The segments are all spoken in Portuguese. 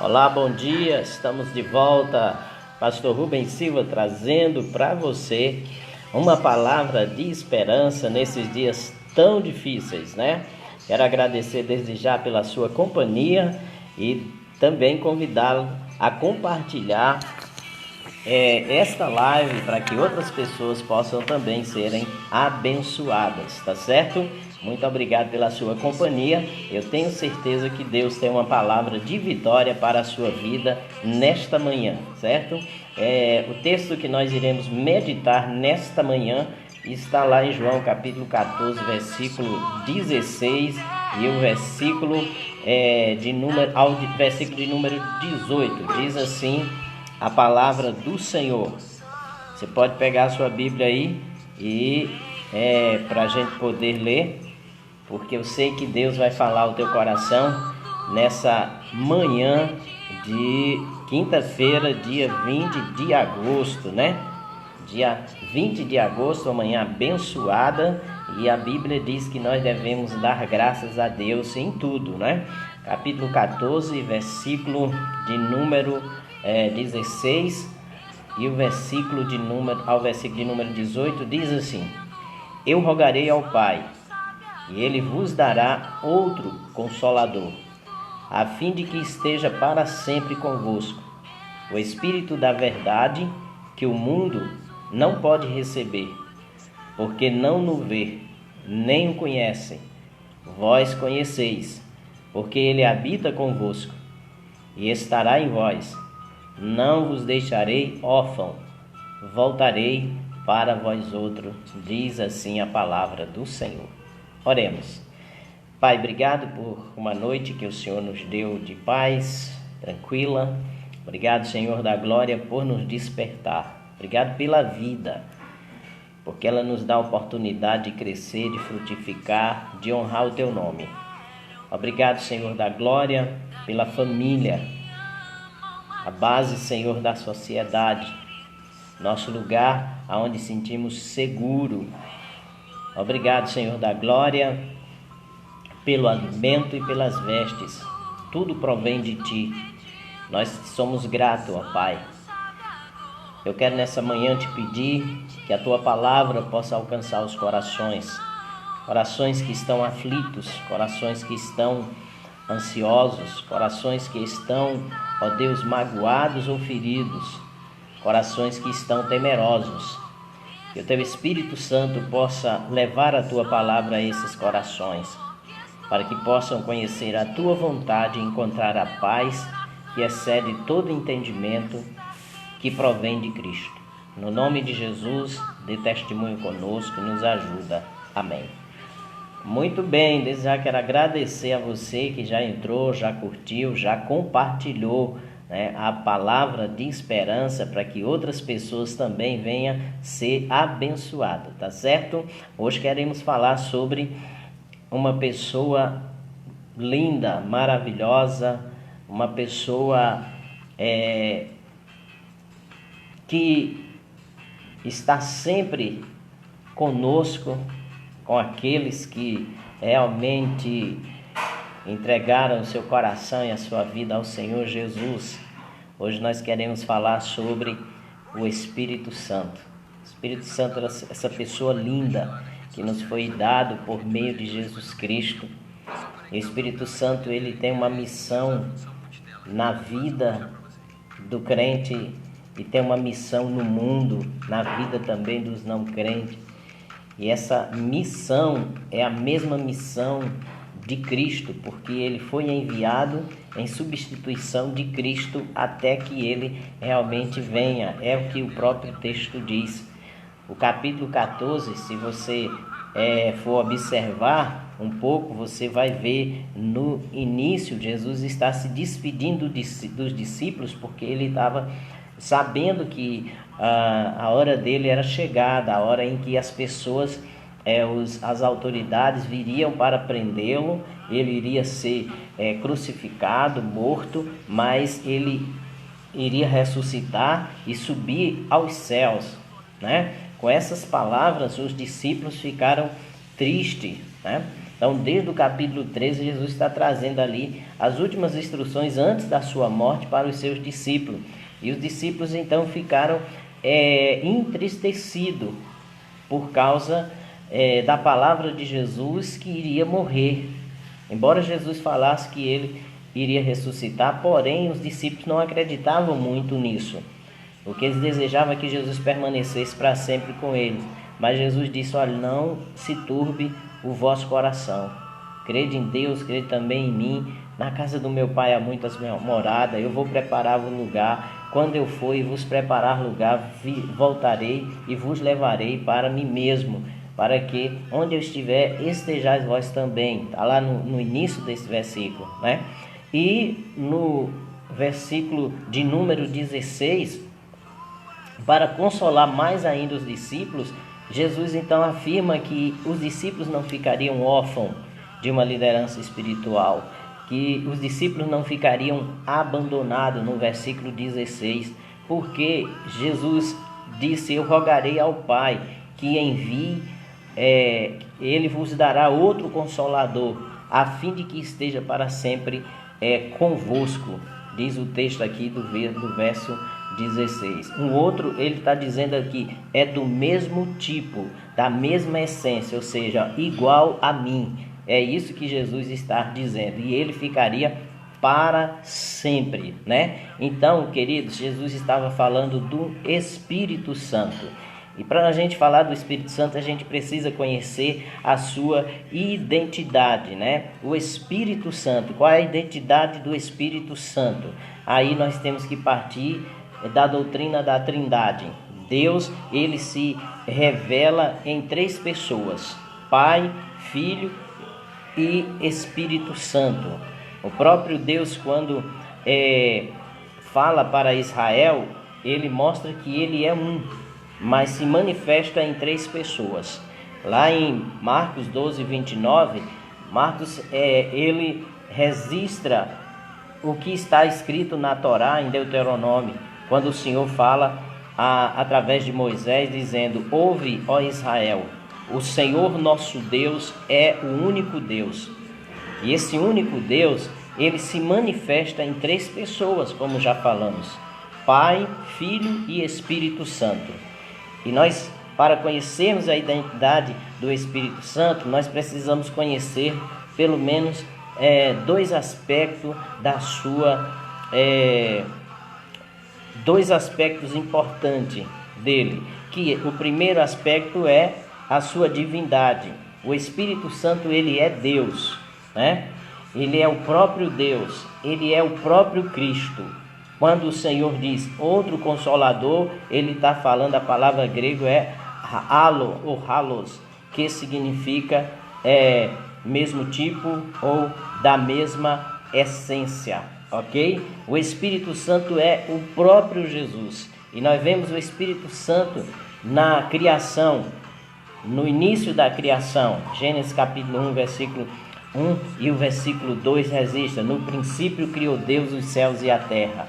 Olá, bom dia, estamos de volta. Pastor Rubens Silva trazendo para você uma palavra de esperança nesses dias tão difíceis, né? Quero agradecer desde já pela sua companhia e também convidá-lo a compartilhar esta live para que outras pessoas possam também serem abençoadas, tá certo? Muito obrigado pela sua companhia. Eu tenho certeza que Deus tem uma palavra de vitória para a sua vida nesta manhã, certo? O texto que nós iremos meditar nesta manhã está lá em João capítulo 14, versículo 16 e o versículo versículo de número 18. Diz assim a palavra do Senhor. Você pode pegar a sua Bíblia aí e para a gente poder ler, porque eu sei que Deus vai falar ao teu coração nessa manhã de quinta-feira, dia 20 de agosto, né? Dia 20 de agosto, uma manhã abençoada, e a Bíblia diz que nós devemos dar graças a Deus em tudo, né? Capítulo 14, versículo de número 16 e o versículo de número 18 diz assim: Eu rogarei ao Pai, e Ele vos dará outro Consolador, a fim de que esteja para sempre convosco, o Espírito da verdade, que o mundo não pode receber, porque não o vê, nem o conhece. Vós conheceis, porque Ele habita convosco, e estará em vós. Não vos deixarei órfão, voltarei para vós outros, diz assim a palavra do Senhor. Oremos. Pai, obrigado por uma noite que o Senhor nos deu de paz, tranquila. Obrigado, Senhor da glória, por nos despertar. Obrigado pela vida, porque ela nos dá a oportunidade de crescer, de frutificar, de honrar o teu nome. Obrigado, Senhor da glória, pela família, a base, Senhor, da sociedade, nosso lugar onde sentimos seguro. Obrigado, Senhor da glória, pelo alimento e pelas vestes. Tudo provém de Ti. Nós somos gratos, ó Pai. Eu quero nessa manhã te pedir que a Tua palavra possa alcançar os corações que estão aflitos, corações que estão ansiosos, corações que estão, ó Deus, magoados ou feridos, corações que estão temerosos. Que o Teu Espírito Santo possa levar a Tua palavra a esses corações, para que possam conhecer a Tua vontade e encontrar a paz que excede todo entendimento, que provém de Cristo. No nome de Jesus, dê testemunho conosco e nos ajuda. Amém. Muito bem, desde já quero agradecer a você que já entrou, já curtiu, já compartilhou, né, a palavra de esperança para que outras pessoas também venham ser abençoadas, tá certo? Hoje queremos falar sobre uma pessoa linda, maravilhosa, uma pessoa que está sempre conosco, com aqueles que realmente entregaram o seu coração e a sua vida ao Senhor Jesus. Hoje nós queremos falar sobre o Espírito Santo. O Espírito Santo é essa pessoa linda que nos foi dado por meio de Jesus Cristo. E o Espírito Santo, ele tem uma missão na vida do crente e tem uma missão no mundo, na vida também dos não crentes. E essa missão é a mesma missão de Cristo, porque ele foi enviado em substituição de Cristo até que ele realmente venha. É o que o próprio texto diz. O capítulo 14, se você for observar um pouco, você vai ver no início Jesus está se despedindo dos discípulos, porque ele estava sabendo que a hora dele era chegada, a hora em que as pessoas, as autoridades viriam para prendê-lo. Ele iria ser crucificado, morto, mas ele iria ressuscitar e subir aos céus, né? Com essas palavras, os discípulos ficaram tristes, né? Então, desde o capítulo 13, Jesus está trazendo ali as últimas instruções antes da sua morte para os seus discípulos. E os discípulos então ficaram entristecidos por causa da palavra de Jesus que iria morrer. Embora Jesus falasse que ele iria ressuscitar, porém os discípulos não acreditavam muito nisso, porque eles desejavam que Jesus permanecesse para sempre com eles. Mas Jesus disse: olha, não se turbe o vosso coração, crede em Deus, crede também em mim. Na casa do meu pai há muitas moradas, eu vou preparar um lugar. Quando eu for e vos preparar lugar, voltarei e vos levarei para mim mesmo, para que onde eu estiver, estejais vós também. Está lá no início desse versículo, né? E no versículo de número 16, para consolar mais ainda os discípulos, Jesus então afirma que os discípulos não ficariam órfãos de uma liderança espiritual, que os discípulos não ficariam abandonados no versículo 16, porque Jesus disse: eu rogarei ao Pai que envie, ele vos dará outro Consolador, a fim de que esteja para sempre convosco, diz o texto aqui do verso 16. Um outro, ele está dizendo aqui, é do mesmo tipo, da mesma essência, ou seja, igual a mim. É isso que Jesus está dizendo, e ele ficaria para sempre, né? Então, queridos, Jesus estava falando do Espírito Santo. E para a gente falar do Espírito Santo, a gente precisa conhecer a sua identidade, né? O Espírito Santo, qual é a identidade do Espírito Santo? Aí nós temos que partir da doutrina da Trindade. Deus, ele se revela em 3 pessoas: Pai, Filho e Espírito Santo. O próprio Deus, quando fala para Israel, ele mostra que ele é um, mas se manifesta em 3 pessoas. Lá em Marcos 12, 29, Marcos ele registra o que está escrito na Torá, em Deuteronômio, quando o Senhor fala através de Moisés, dizendo: ouve, ó Israel, o Senhor nosso Deus é o único Deus. E esse único Deus, ele se manifesta em 3 pessoas, como já falamos: Pai, Filho e Espírito Santo. E nós, para conhecermos a identidade do Espírito Santo, nós precisamos conhecer pelo menos 2 aspectos da sua... 2 aspectos importantes dele, que o primeiro aspecto é a sua divindade. O Espírito Santo, ele é Deus, né? Ele é o próprio Deus, ele é o próprio Cristo. Quando o Senhor diz outro Consolador, ele está falando, a palavra grega é halo ou halos, que significa mesmo tipo ou da mesma essência, ok? O Espírito Santo é o próprio Jesus. E nós vemos o Espírito Santo na criação, no início da criação. Gênesis capítulo 1, versículo 1 e o versículo 2 registra: no princípio criou Deus os céus e a terra.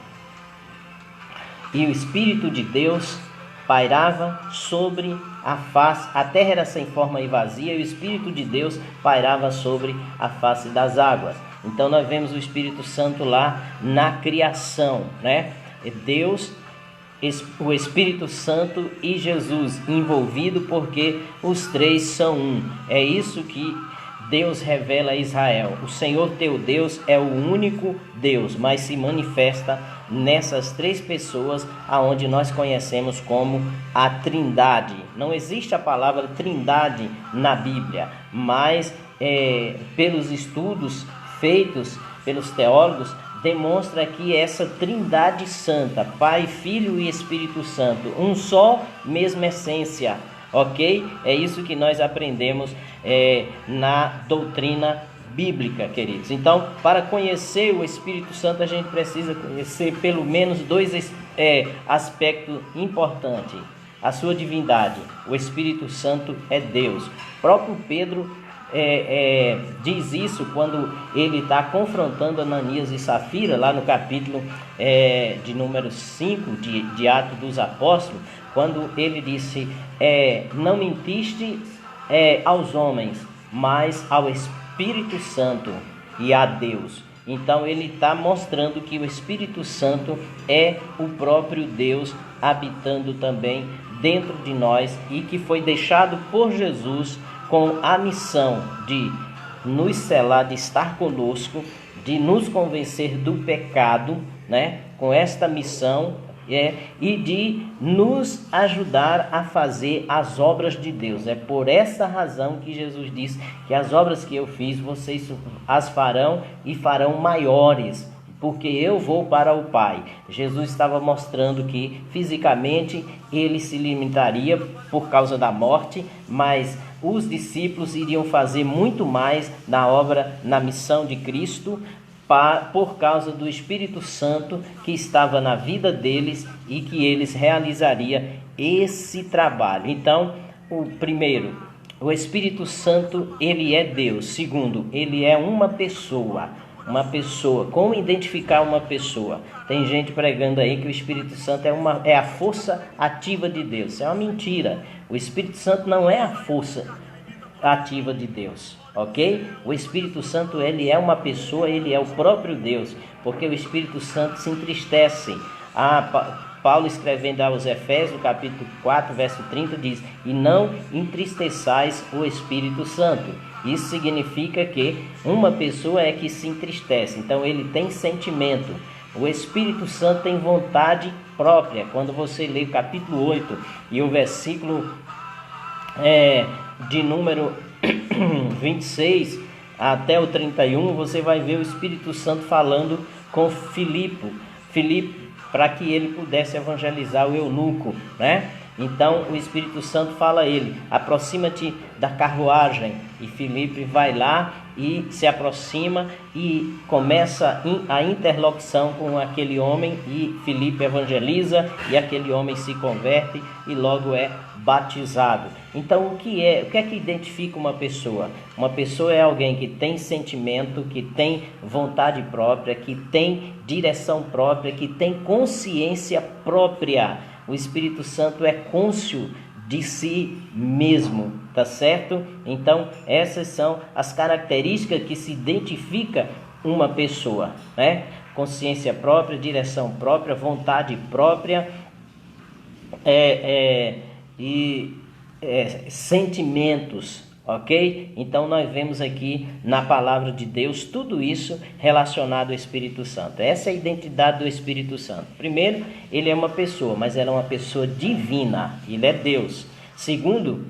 E o Espírito de Deus pairava sobre a face, a terra era sem forma e vazia, e o Espírito de Deus pairava sobre a face das águas. Então nós vemos o Espírito Santo lá na criação, né? Deus, o Espírito Santo e Jesus envolvido, porque os 3 são um. É isso que Deus revela a Israel: o Senhor teu Deus é o único Deus, mas se manifesta nessas 3 pessoas, aonde nós conhecemos como a Trindade. Não existe a palavra Trindade na Bíblia, mas pelos estudos feitos pelos teólogos, demonstra que essa Trindade Santa, Pai, Filho e Espírito Santo, um só, mesma essência, ok? É isso que nós aprendemos na doutrina bíblica, queridos. Então, para conhecer o Espírito Santo, a gente precisa conhecer pelo menos 2 aspectos importantes: a sua divindade. O Espírito Santo é Deus. O próprio Pedro diz isso quando ele está confrontando Ananias e Safira, lá no capítulo de número 5 de Atos dos Apóstolos, quando ele disse: não mentiste aos homens, mas ao Espírito Santo e a Deus. Então ele está mostrando que o Espírito Santo é o próprio Deus habitando também dentro de nós e que foi deixado por Jesus com a missão de nos selar, de estar conosco, de nos convencer do pecado, né? Com esta missão e de nos ajudar a fazer as obras de Deus. É por essa razão que Jesus disse que as obras que eu fiz, vocês as farão e farão maiores, porque eu vou para o Pai. Jesus estava mostrando que fisicamente ele se limitaria por causa da morte, mas os discípulos iriam fazer muito mais na obra, na missão de Cristo, por causa do Espírito Santo que estava na vida deles e que eles realizariam esse trabalho. Então, primeiro, o Espírito Santo, ele é Deus. Segundo, ele é uma pessoa. Como identificar uma pessoa? Tem gente pregando aí que o Espírito Santo é a força ativa de Deus. Isso é uma mentira. O Espírito Santo não é a força ativa de Deus, ok? O Espírito Santo, ele é uma pessoa, ele é o próprio Deus, porque o Espírito Santo se entristece. Paulo escrevendo aos Efésios, capítulo 4, verso 30, diz: e não entristeçais o Espírito Santo. Isso significa que uma pessoa é que se entristece, então ele tem sentimento. O Espírito Santo tem vontade própria. Quando você lê o capítulo 8 e o versículo de número 26 até o 31, você vai ver o Espírito Santo falando com Filipe, para que ele pudesse evangelizar o eunuco, né? Então o Espírito Santo fala a ele: aproxima-te da carruagem. E Filipe vai lá e se aproxima e começa a interlocução com aquele homem, e Filipe evangeliza e aquele homem se converte e logo é batizado. Então o que é que identifica uma pessoa? Uma pessoa é alguém que tem sentimento, que tem vontade própria, que tem direção própria, que tem consciência própria. O Espírito Santo é cônscio de si mesmo, tá certo? Então essas são as características que se identifica uma pessoa, né? Consciência própria, direção própria, vontade própria, sentimentos, ok? Então nós vemos aqui na palavra de Deus tudo isso relacionado ao Espírito Santo. Essa é a identidade do Espírito Santo. Primeiro, ele é uma pessoa, mas ela é uma pessoa divina, ele é Deus. Segundo,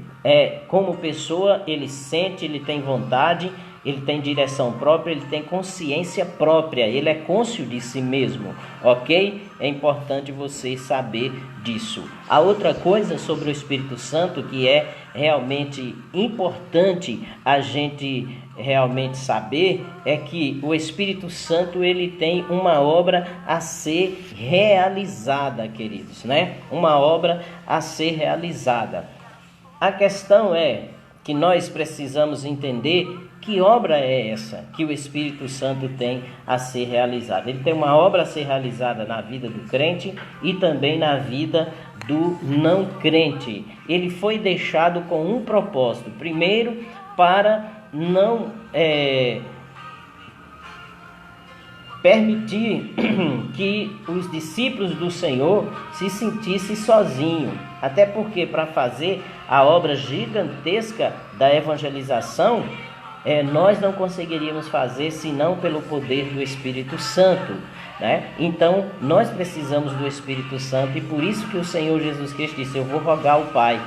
como pessoa, ele sente, ele tem vontade, ele tem direção própria, ele tem consciência própria, ele é cônscio de si mesmo, ok? É importante você saber disso. A outra coisa sobre o Espírito Santo que é realmente importante a gente realmente saber é que o Espírito Santo, ele tem uma obra a ser realizada, queridos, né? Uma obra a ser realizada. A questão é que nós precisamos entender que obra é essa que o Espírito Santo tem a ser realizada. Ele tem uma obra a ser realizada na vida do crente e também na vida do não crente. Ele foi deixado com um propósito. Primeiro, para não permitir que os discípulos do Senhor se sentissem sozinhos. Até porque para fazer a obra gigantesca da evangelização, nós não conseguiríamos fazer senão pelo poder do Espírito Santo, né? Então nós precisamos do Espírito Santo, e por isso que o Senhor Jesus Cristo disse: eu vou rogar ao Pai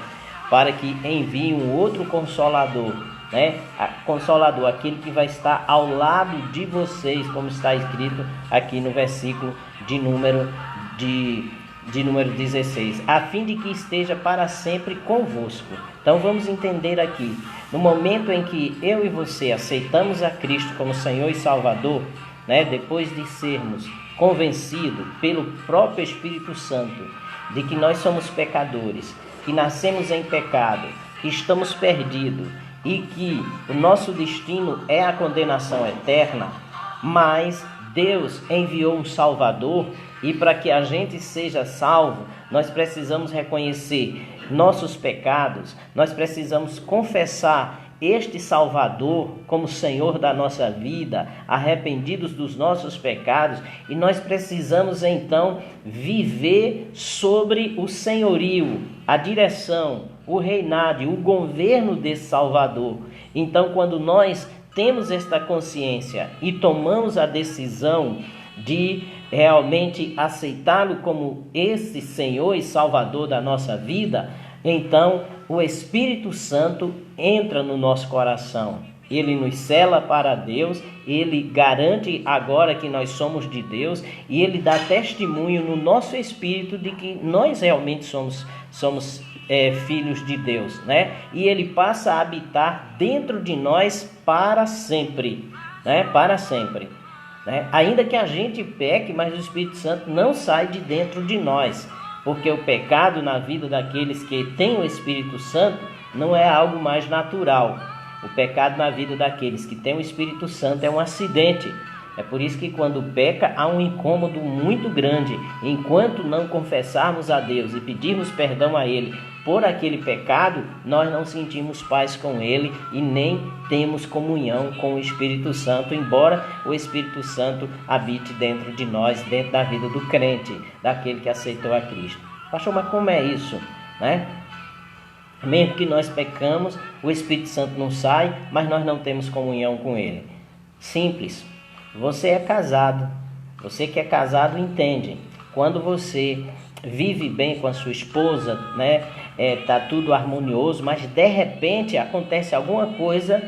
para que envie um outro Consolador, né? Consolador, aquele que vai estar ao lado de vocês, como está escrito aqui no versículo de número 16, a fim de que esteja para sempre convosco. Então vamos entender aqui, no momento em que eu e você aceitamos a Cristo como Senhor e Salvador, né, depois de sermos convencidos pelo próprio Espírito Santo de que nós somos pecadores, que nascemos em pecado, que estamos perdidos e que o nosso destino é a condenação eterna, mas Deus enviou um Salvador, e para que a gente seja salvo, nós precisamos reconhecer nossos pecados, nós precisamos confessar este Salvador como Senhor da nossa vida, arrependidos dos nossos pecados, e nós precisamos então viver sobre o senhorio, a direção, o reinado, o governo desse Salvador. Então, quando nós temos esta consciência e tomamos a decisão de realmente aceitá-lo como esse Senhor e Salvador da nossa vida, então o Espírito Santo entra no nosso coração. Ele nos sela para Deus, ele garante agora que nós somos de Deus e ele dá testemunho no nosso espírito de que nós realmente somos filhos de Deus, né? E ele passa a habitar dentro de nós para sempre, né? Para sempre, né? Ainda que a gente peque, mas o Espírito Santo não sai de dentro de nós, porque o pecado na vida daqueles que têm o Espírito Santo não é algo mais natural. O pecado na vida daqueles que têm o Espírito Santo é um acidente. É por isso que quando peca há um incômodo muito grande. Enquanto não confessarmos a Deus e pedirmos perdão a Ele por aquele pecado, nós não sentimos paz com Ele e nem temos comunhão com o Espírito Santo, embora o Espírito Santo habite dentro de nós, dentro da vida do crente, daquele que aceitou a Cristo. Pastor, mas como é isso, né? Mesmo que nós pecamos, o Espírito Santo não sai, mas nós não temos comunhão com Ele. Simples. Você é casado. Você que é casado entende. Quando você vive bem com a sua esposa, né? Tá tudo harmonioso, mas de repente acontece alguma coisa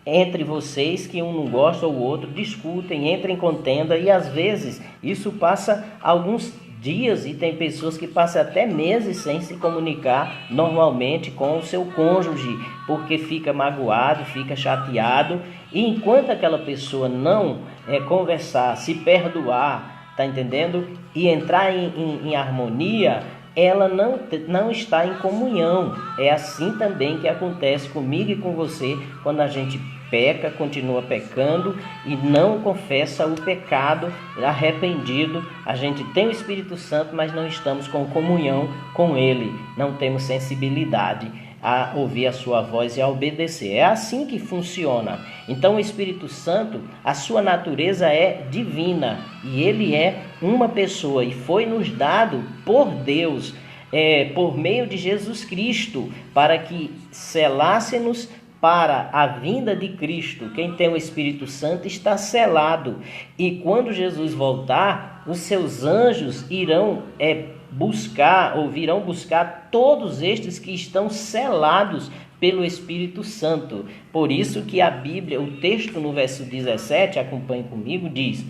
entre vocês que um não gosta ou o outro, discutem, entram em contenda e às vezes isso passa alguns dias e tem pessoas que passam até meses sem se comunicar normalmente com o seu cônjuge, porque fica magoado, fica chateado, e enquanto aquela pessoa não conversar, se perdoar, tá entendendo? E entrar em harmonia, ela não está em comunhão. É assim também que acontece comigo e com você quando a gente peca, continua pecando e não confessa o pecado arrependido. A gente tem o Espírito Santo, mas não estamos com comunhão com Ele, não temos sensibilidade a ouvir a sua voz e a obedecer. É assim que funciona. Então o Espírito Santo, a sua natureza é divina e ele é uma pessoa e foi nos dado por Deus, por meio de Jesus Cristo, para que selássemos para a vinda de Cristo. Quem tem o Espírito Santo está selado. E quando Jesus voltar, os seus anjos irão virão buscar todos estes que estão selados pelo Espírito Santo. Por isso que a Bíblia, o texto no verso 17, acompanhe comigo, diz...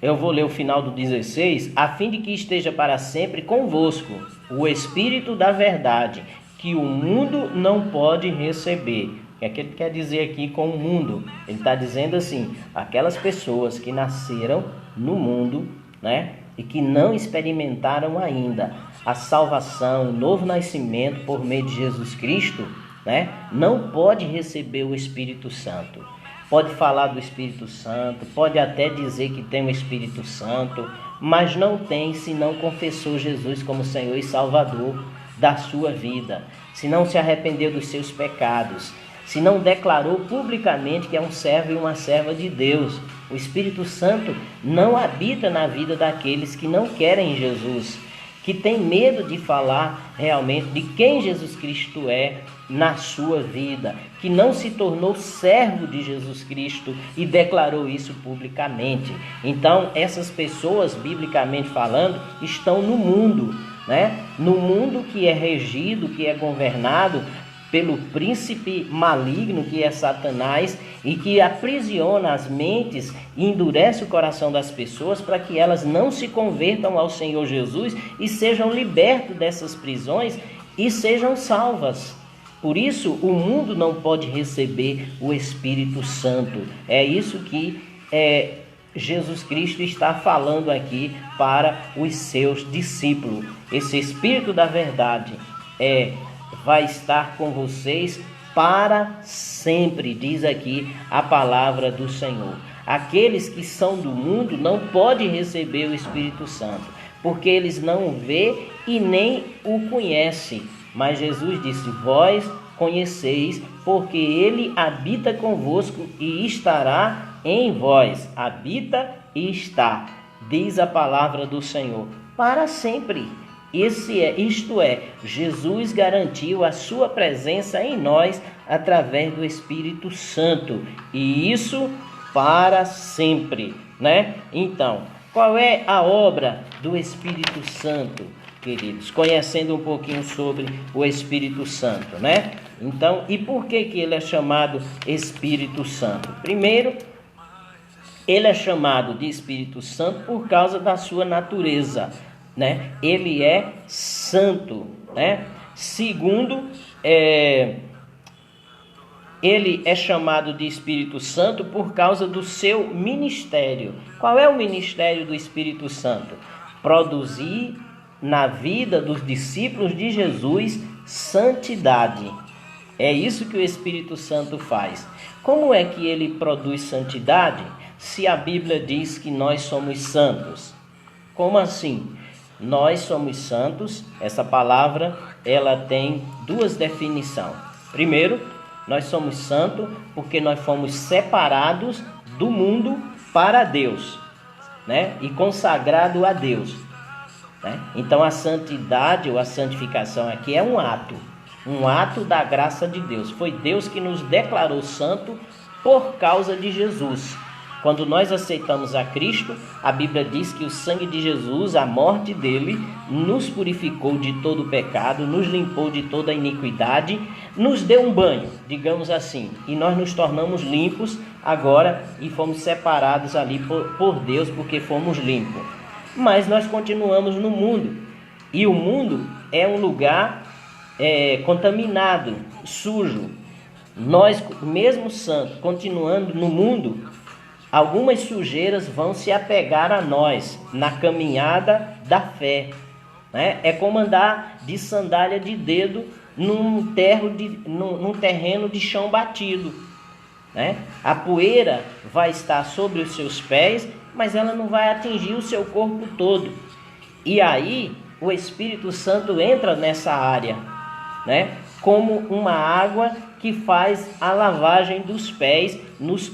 eu vou ler o final do 16. A fim de que esteja para sempre convosco o Espírito da verdade, que o mundo não pode receber. O que é que ele quer dizer aqui com o mundo? Ele está dizendo assim, aquelas pessoas que nasceram no mundo, né, e que não experimentaram ainda a salvação, o novo nascimento por meio de Jesus Cristo, né, não pode receber o Espírito Santo. Pode falar do Espírito Santo, pode até dizer que tem o Espírito Santo, mas não tem se não confessou Jesus como Senhor e Salvador da sua vida, se não se arrependeu dos seus pecados, se não declarou publicamente que é um servo e uma serva de Deus. O Espírito Santo não habita na vida daqueles que não querem Jesus, que tem medo de falar realmente de quem Jesus Cristo é na sua vida, que não se tornou servo de Jesus Cristo e declarou isso publicamente. Então, essas pessoas, biblicamente falando, estão no mundo, né? No mundo que é regido, que é governado pelo príncipe maligno que é Satanás e que aprisiona as mentes e endurece o coração das pessoas para que elas não se convertam ao Senhor Jesus e sejam libertas dessas prisões e sejam salvas. Por isso, o mundo não pode receber o Espírito Santo. É isso que Jesus Cristo está falando aqui para os seus discípulos. Esse Espírito da verdade vai estar com vocês para sempre, diz aqui a palavra do Senhor. Aqueles que são do mundo não podem receber o Espírito Santo, porque eles não o vê e nem o conhecem. Mas Jesus disse: vós conheceis, porque ele habita convosco e estará em vós. Habita e está, diz a palavra do Senhor, para sempre. Isto é, Jesus garantiu a sua presença em nós através do Espírito Santo, e isso para sempre, né? Então, qual é a obra do Espírito Santo, queridos? Conhecendo um pouquinho sobre o Espírito Santo, né? Então, e por que ele é chamado Espírito Santo? Primeiro, ele é chamado de Espírito Santo por causa da sua natureza, né? Ele é santo, né? Segundo, ele é chamado de Espírito Santo por causa do seu ministério. Qual é o ministério do Espírito Santo? Produzir na vida dos discípulos de Jesus santidade. É isso que o Espírito Santo faz. Como é que ele produz santidade se a Bíblia diz que nós somos santos? Como assim? Nós somos santos. Essa palavra ela tem duas definições. Primeiro, nós somos santos porque nós fomos separados do mundo para Deus, né? E consagrado a Deus, né? Então a santidade ou a santificação aqui é um ato da graça de Deus. Foi Deus que nos declarou santo por causa de Jesus. Quando nós aceitamos a Cristo, a Bíblia diz que o sangue de Jesus, a morte dele, nos purificou de todo o pecado, nos limpou de toda a iniquidade, nos deu um banho, digamos assim, e nós nos tornamos limpos agora e fomos separados ali por Deus porque fomos limpos. Mas nós continuamos no mundo, e o mundo é um lugar contaminado, sujo. Nós, mesmo santos, continuando no mundo, algumas sujeiras vão se apegar a nós na caminhada da fé, né? É como andar de sandália de dedo num terreno de chão batido, né? A poeira vai estar sobre os seus pés, mas ela não vai atingir o seu corpo todo. E aí o Espírito Santo entra nessa área, né? Como uma água que faz a lavagem dos pés, nos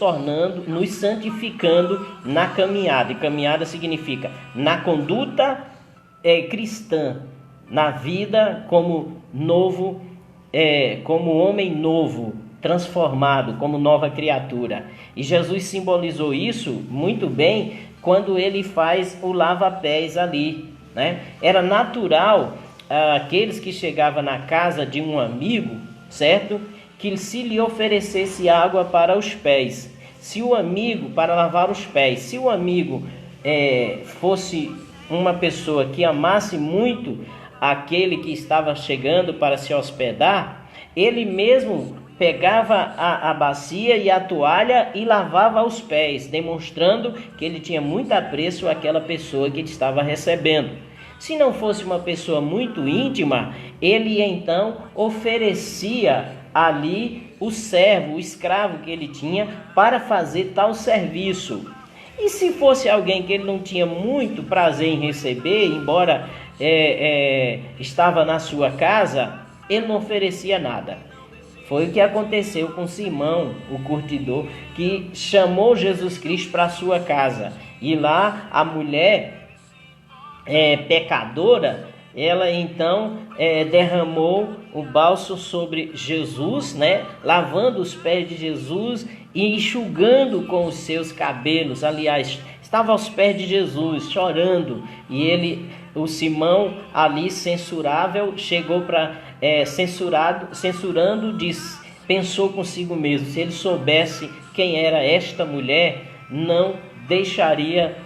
santificando na caminhada. E caminhada significa na conduta cristã, na vida como novo, como homem novo, transformado, como nova criatura. E Jesus simbolizou isso muito bem quando ele faz o lava-pés ali, né? Era natural aqueles que chegavam na casa de um amigo, certo? Que se lhe oferecesse água para os pés, se o amigo, para lavar os pés, se o amigo fosse uma pessoa que amasse muito aquele que estava chegando para se hospedar, ele mesmo pegava a bacia e a toalha e lavava os pés, demonstrando que ele tinha muito apreço àquela pessoa que estava recebendo. Se não fosse uma pessoa muito íntima, ele então oferecia ali o servo, o escravo que ele tinha para fazer tal serviço. E se fosse alguém que ele não tinha muito prazer em receber, embora estava na sua casa, ele não oferecia nada. Foi o que aconteceu com Simão, o curtidor, que chamou Jesus Cristo para a sua casa. E lá a mulher pecadora, ela então derramou o bálsamo sobre Jesus, né? Lavando os pés de Jesus e enxugando com os seus cabelos. Aliás, estava aos pés de Jesus, chorando. E o Simão ali censurável, chegou para censurando, pensou consigo mesmo: se ele soubesse quem era esta mulher, não deixaria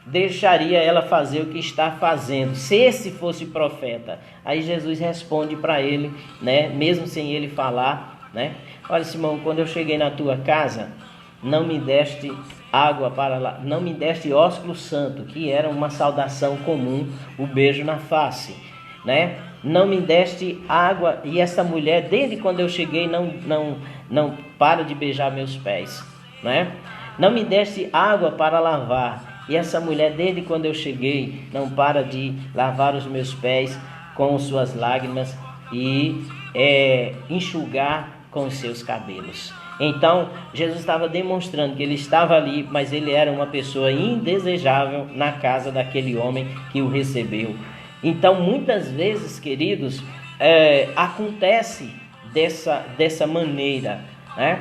deixaria ela fazer o que está fazendo, se esse fosse profeta. Aí Jesus responde para ele, né, mesmo sem ele falar, né? Olha, Simão, quando eu cheguei na tua casa, não me deste água para lá, não me deste ósculo santo, que era uma saudação comum, o beijo na face, né? Não me deste água, e essa mulher, desde quando eu cheguei, não para de beijar meus pés, né? Não me deste água para lavar, E essa mulher, desde quando eu cheguei, não para de lavar os meus pés com suas lágrimas e enxugar com os seus cabelos. Então, Jesus estava demonstrando que ele estava ali, mas ele era uma pessoa indesejável na casa daquele homem que o recebeu. Então, muitas vezes, queridos, acontece dessa maneira, né?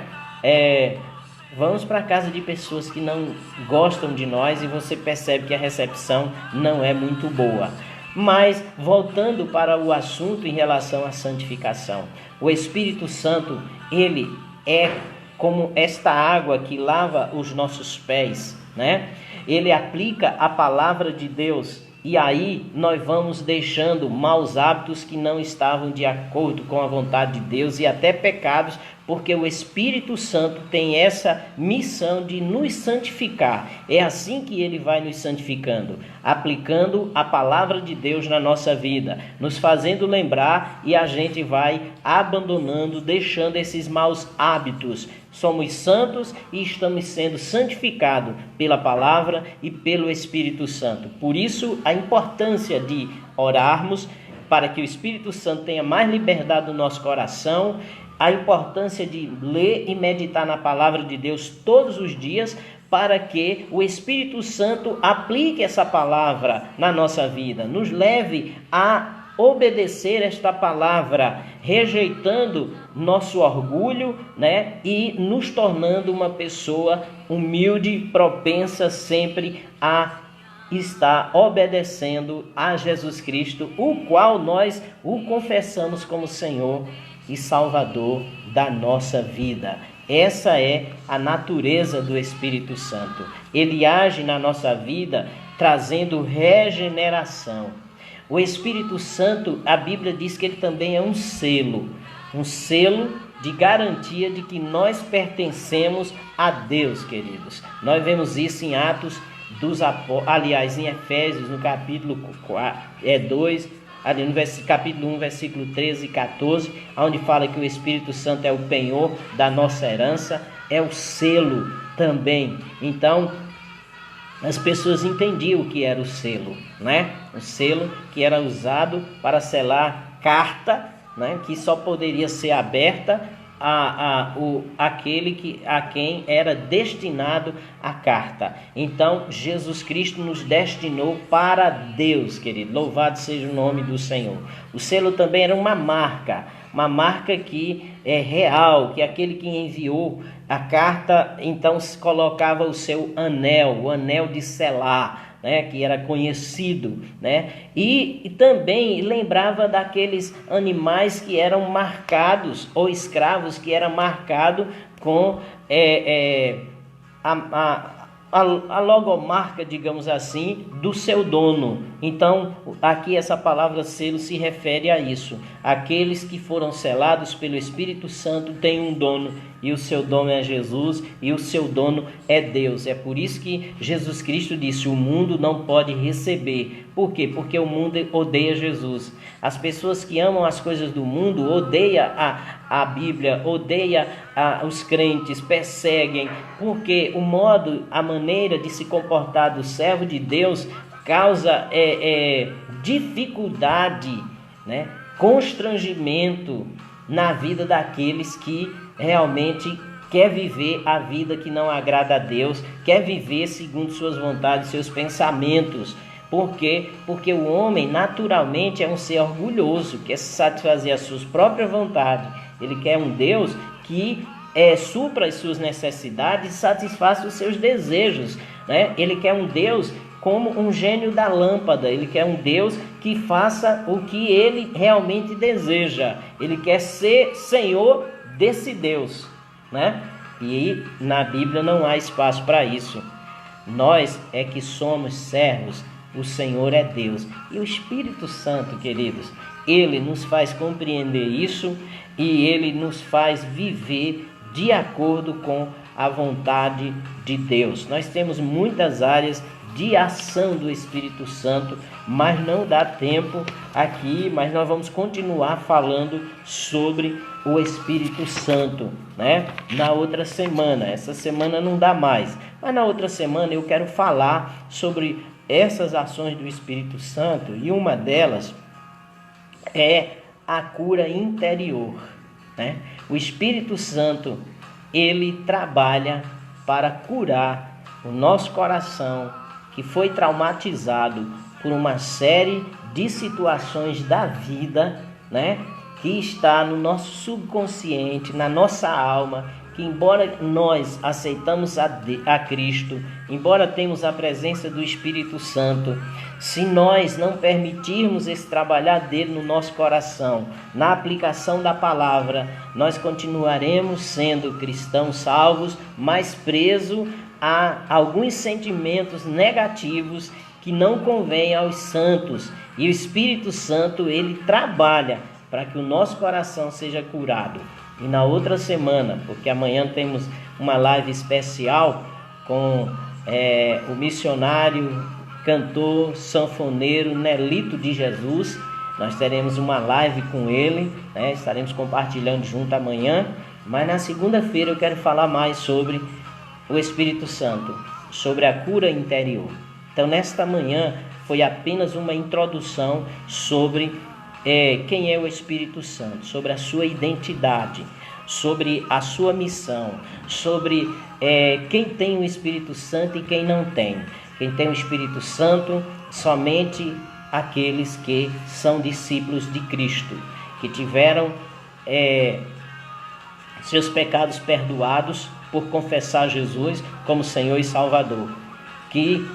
Vamos para a casa de pessoas que não gostam de nós e você percebe que a recepção não é muito boa. Mas, voltando para o assunto em relação à santificação, o Espírito Santo, ele é como esta água que lava os nossos pés, né? Ele aplica a palavra de Deus e aí nós vamos deixando maus hábitos que não estavam de acordo com a vontade de Deus e até pecados, porque o Espírito Santo tem essa missão de nos santificar. É assim que ele vai nos santificando, aplicando a palavra de Deus na nossa vida, nos fazendo lembrar e a gente vai abandonando, deixando esses maus hábitos. Somos santos e estamos sendo santificados pela palavra e pelo Espírito Santo. Por isso, a importância de orarmos para que o Espírito Santo tenha mais liberdade no nosso coração, a importância de ler e meditar na palavra de Deus todos os dias, para que o Espírito Santo aplique essa palavra na nossa vida, nos leve a obedecer esta palavra, rejeitando nosso orgulho, né? E nos tornando uma pessoa humilde, propensa sempre a estar obedecendo a Jesus Cristo, o qual nós o confessamos como Senhor e Salvador da nossa vida. Essa é a natureza do Espírito Santo. Ele age na nossa vida trazendo regeneração. O Espírito Santo, a Bíblia diz que ele também é um selo de garantia de que nós pertencemos a Deus, queridos. Nós vemos isso em Atos dos Apóstolos, aliás, em Efésios, no capítulo 2, ali no capítulo 1, versículo 13 e 14, onde fala que o Espírito Santo é o penhor da nossa herança, é o selo também. Então, as pessoas entendiam o que era o selo, né? O selo que era usado para selar carta, né? Que só poderia ser aberta aquele a quem era destinado a carta. Então, Jesus Cristo nos destinou para Deus, querido. Louvado seja o nome do Senhor. O selo também era uma marca que é real, que aquele que enviou a carta, então se colocava o seu anel, o anel de selar, né, que era conhecido, né? E também lembrava daqueles animais que eram marcados, ou escravos que eram marcados com a logomarca, digamos assim, do seu dono. Então, aqui essa palavra selo se refere a isso. Aqueles que foram selados pelo Espírito Santo têm um dono, e o seu dono é Jesus, e o seu dono é Deus. É por isso que Jesus Cristo disse: o mundo não pode receber. Por quê? Porque o mundo odeia Jesus. As pessoas que amam as coisas do mundo odeiam a Bíblia, odeiam os crentes, perseguem, porque a maneira de se comportar do servo de Deus causa dificuldade, né? Constrangimento na vida daqueles que realmente quer viver a vida que não agrada a Deus, quer viver segundo suas vontades, seus pensamentos. Por quê? Porque o homem naturalmente é um ser orgulhoso, quer satisfazer as suas próprias vontades. Ele quer um Deus que supra as suas necessidades e satisfaça os seus desejos, né? Ele quer um Deus como um gênio da lâmpada. Ele quer um Deus que faça o que ele realmente deseja. Ele quer ser Senhor desse Deus, né? E na Bíblia não há espaço para isso. Nós é que somos servos, o Senhor é Deus. E o Espírito Santo, queridos, ele nos faz compreender isso e ele nos faz viver de acordo com a vontade de Deus. Nós temos muitas áreas de ação do Espírito Santo, mas não dá tempo aqui, mas nós vamos continuar falando sobre o Espírito Santo, né? Na outra semana. Essa semana não dá mais, mas na outra semana eu quero falar sobre essas ações do Espírito Santo, e uma delas é a cura interior, né? O Espírito Santo, ele trabalha para curar o nosso coração, que foi traumatizado por uma série de situações da vida, né? Que está no nosso subconsciente, na nossa alma, que embora nós aceitamos a Cristo, embora tenhamos a presença do Espírito Santo, se nós não permitirmos esse trabalhar dele no nosso coração, na aplicação da palavra, nós continuaremos sendo cristãos salvos, mas presos a alguns sentimentos negativos que não convêm aos santos. E o Espírito Santo, ele trabalha para que o nosso coração seja curado. E na outra semana, porque amanhã temos uma live especial com o missionário, cantor, sanfoneiro Nelito de Jesus. Nós teremos uma live com ele, né? Estaremos compartilhando junto amanhã. Mas na segunda-feira eu quero falar mais sobre o Espírito Santo, sobre a cura interior. Então, nesta manhã foi apenas uma introdução sobre quem é o Espírito Santo, sobre a sua identidade, sobre a sua missão, sobre quem tem o Espírito Santo e quem não tem. Quem tem o Espírito Santo, somente aqueles que são discípulos de Cristo, que tiveram seus pecados perdoados por confessar Jesus como Senhor e Salvador, que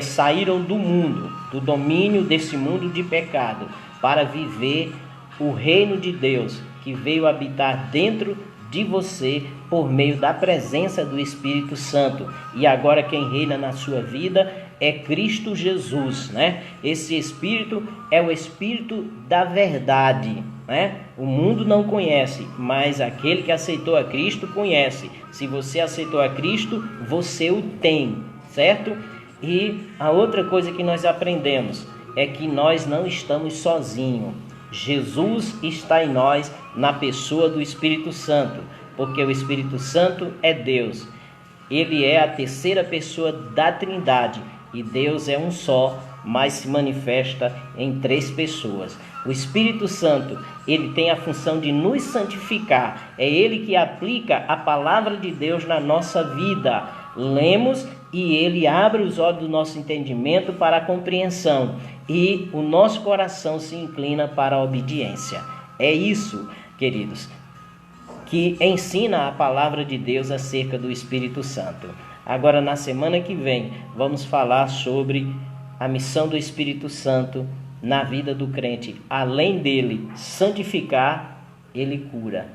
saíram do mundo, do domínio desse mundo de pecado, para viver o reino de Deus, que veio habitar dentro de você por meio da presença do Espírito Santo. E agora quem reina na sua vida é Cristo Jesus, né? Esse Espírito é o Espírito da verdade, né? O mundo não conhece, mas aquele que aceitou a Cristo conhece. Se você aceitou a Cristo, você o tem, certo? E a outra coisa que nós aprendemos é que nós não estamos sozinhos. Jesus está em nós na pessoa do Espírito Santo, porque o Espírito Santo é Deus. Ele é a terceira pessoa da Trindade, e Deus é um só, mas se manifesta em três pessoas. O Espírito Santo, ele tem a função de nos santificar. É ele que aplica a palavra de Deus na nossa vida. Lemos e ele abre os olhos do nosso entendimento para a compreensão, e o nosso coração se inclina para a obediência. É isso, queridos, que ensina a palavra de Deus acerca do Espírito Santo. Agora, na semana que vem, vamos falar sobre a missão do Espírito Santo na vida do crente. Além dele santificar, ele cura.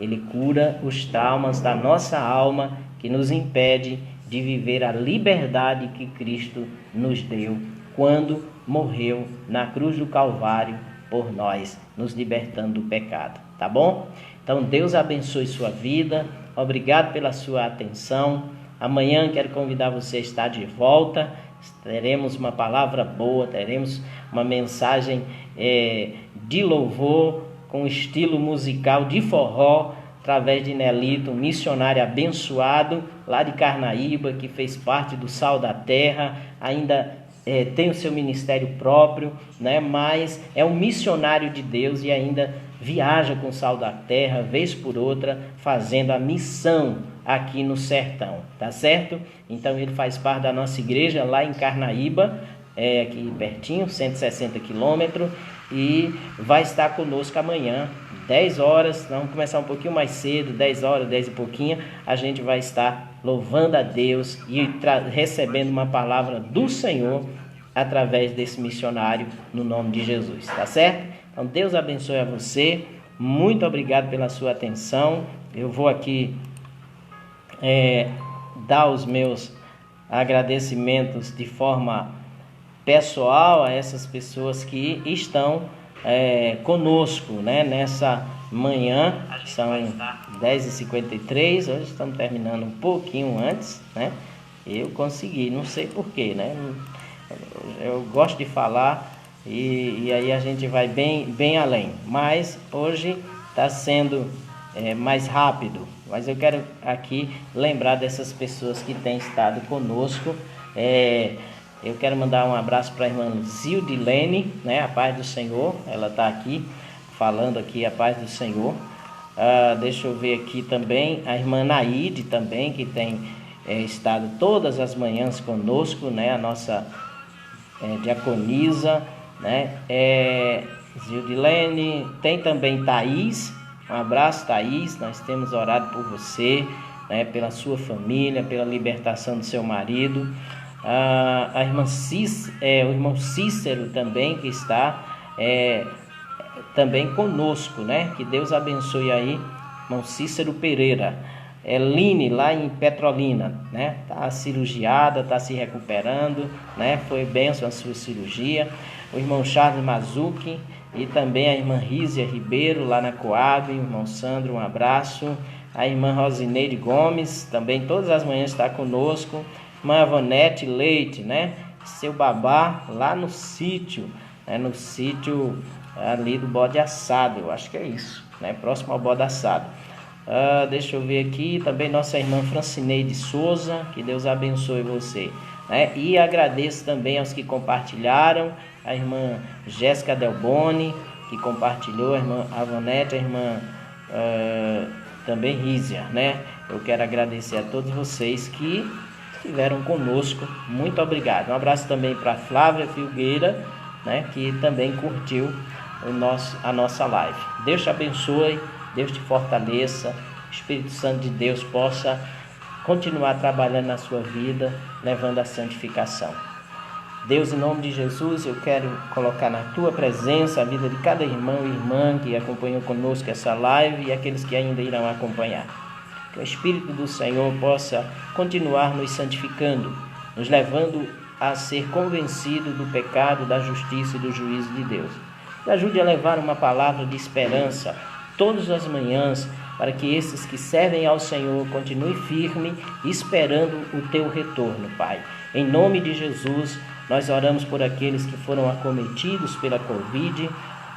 Ele cura os traumas da nossa alma que nos impede de viver a liberdade que Cristo nos deu quando morreu na cruz do Calvário por nós, nos libertando do pecado, tá bom? Então, Deus abençoe sua vida. Obrigado pela sua atenção. Amanhã quero convidar você a estar de volta. Teremos uma palavra boa, teremos uma mensagem de louvor com estilo musical de forró, através de Nelito, um missionário abençoado lá de Carnaíba, que fez parte do Sal da Terra, ainda tem o seu ministério próprio, né? Mas é um missionário de Deus e ainda viaja com o Sal da Terra, vez por outra, fazendo a missão aqui no sertão, tá certo? Então ele faz parte da nossa igreja lá em Carnaíba, aqui pertinho, 160 quilômetros, e vai estar conosco amanhã, 10 horas, vamos começar um pouquinho mais cedo, 10 horas, 10 e pouquinho, a gente vai estar louvando a Deus e recebendo uma palavra do Senhor através desse missionário, no nome de Jesus, tá certo? Então Deus abençoe a você, muito obrigado pela sua atenção. Eu vou aqui dar os meus agradecimentos de forma pessoal a essas pessoas que estão conosco, né, nessa manhã. São 10h53, hoje estamos terminando um pouquinho antes, né? Eu consegui, não sei porquê, né? Eu gosto de falar e aí a gente vai bem além, mas hoje está sendo mais rápido. Mas eu quero aqui lembrar dessas pessoas que têm estado conosco. Eu quero mandar um abraço para a irmã Zildilene, né? A paz do Senhor. Ela está aqui falando aqui a paz do Senhor. Deixa eu ver aqui também a irmã Naide também, que tem estado todas as manhãs conosco, né? A nossa diaconisa, né? Zildilene, tem também Thaís. Um abraço, Thaís. Nós temos orado por você, né? Pela sua família, pela libertação do seu marido. A irmã o irmão Cícero também, que está também conosco, né? Que Deus abençoe aí, irmão Cícero Pereira. Line, lá em Petrolina, né? Está cirurgiada, está se recuperando, né? Foi bênção a sua cirurgia. O irmão Charles Mazuki e também a irmã Rízia Ribeiro, lá na Coab. O irmão Sandro, um abraço. A irmã Rosineide Gomes, também todas as manhãs está conosco. Irmã Avonete Leite, né? Seu babá, lá no sítio, né? No sítio ali do bode assado, eu acho que é isso, né? Próximo ao bode assado. Deixa eu ver aqui, também nossa irmã Francineide Souza, que Deus abençoe você, né? E agradeço também aos que compartilharam, a irmã Jéssica Delboni, que compartilhou, a irmã Avonete, a irmã também Rízia, né? Eu quero agradecer a todos vocês que estiveram conosco, muito obrigado. Um abraço também para Flávia Filgueira, né? Que também curtiu a nossa live. Deus te abençoe, Deus te fortaleça, o Espírito Santo de Deus possa continuar trabalhando na sua vida, levando a santificação. Deus, em nome de Jesus, eu quero colocar na tua presença a vida de cada irmão e irmã que acompanhou conosco essa live e aqueles que ainda irão acompanhar. Que o Espírito do Senhor possa continuar nos santificando, nos levando a ser convencido do pecado, da justiça e do juízo de Deus. Me ajude a levar uma palavra de esperança todas as manhãs, para que esses que servem ao Senhor continuem firmes, esperando o teu retorno, Pai. Em nome de Jesus, nós oramos por aqueles que foram acometidos pela Covid.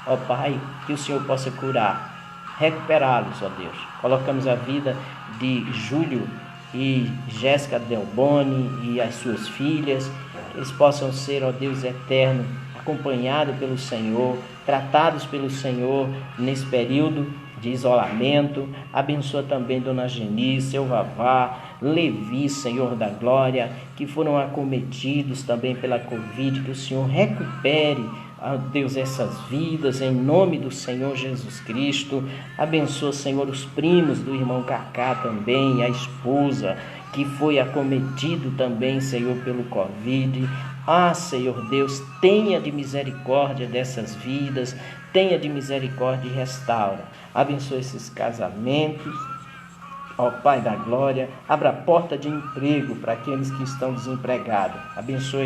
Ó Pai, que o Senhor possa curar, recuperá-los, ó Deus. Colocamos a vida de Júlio e Jéssica Delboni e as suas filhas, que eles possam ser, ó Deus eterno, acompanhados pelo Senhor, tratados pelo Senhor nesse período de isolamento. Abençoa também Dona Geni, seu Vavá, Levi, Senhor da glória, que foram acometidos também pela Covid, que o Senhor recupere, ó Deus, essas vidas, em nome do Senhor Jesus Cristo. Abençoa, Senhor, os primos do irmão Cacá também, a esposa, que foi acometido também, Senhor, pelo Covid. Senhor Deus, tenha de misericórdia dessas vidas, tenha de misericórdia e restaura. Abençoa esses casamentos, ó Pai da glória, abra a porta de emprego para aqueles que estão desempregados. Abençoa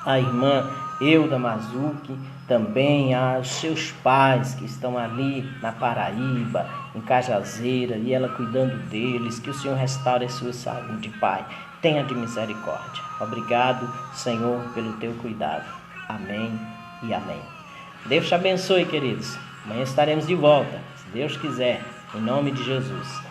a irmã Euda Mazuki, também aos seus pais que estão ali na Paraíba, em Cajazeira, e ela cuidando deles. Que o Senhor restaure a sua saúde, Pai. Tenha de misericórdia. Obrigado, Senhor, pelo teu cuidado. Amém e amém. Deus te abençoe, queridos. Amanhã estaremos de volta, se Deus quiser, em nome de Jesus.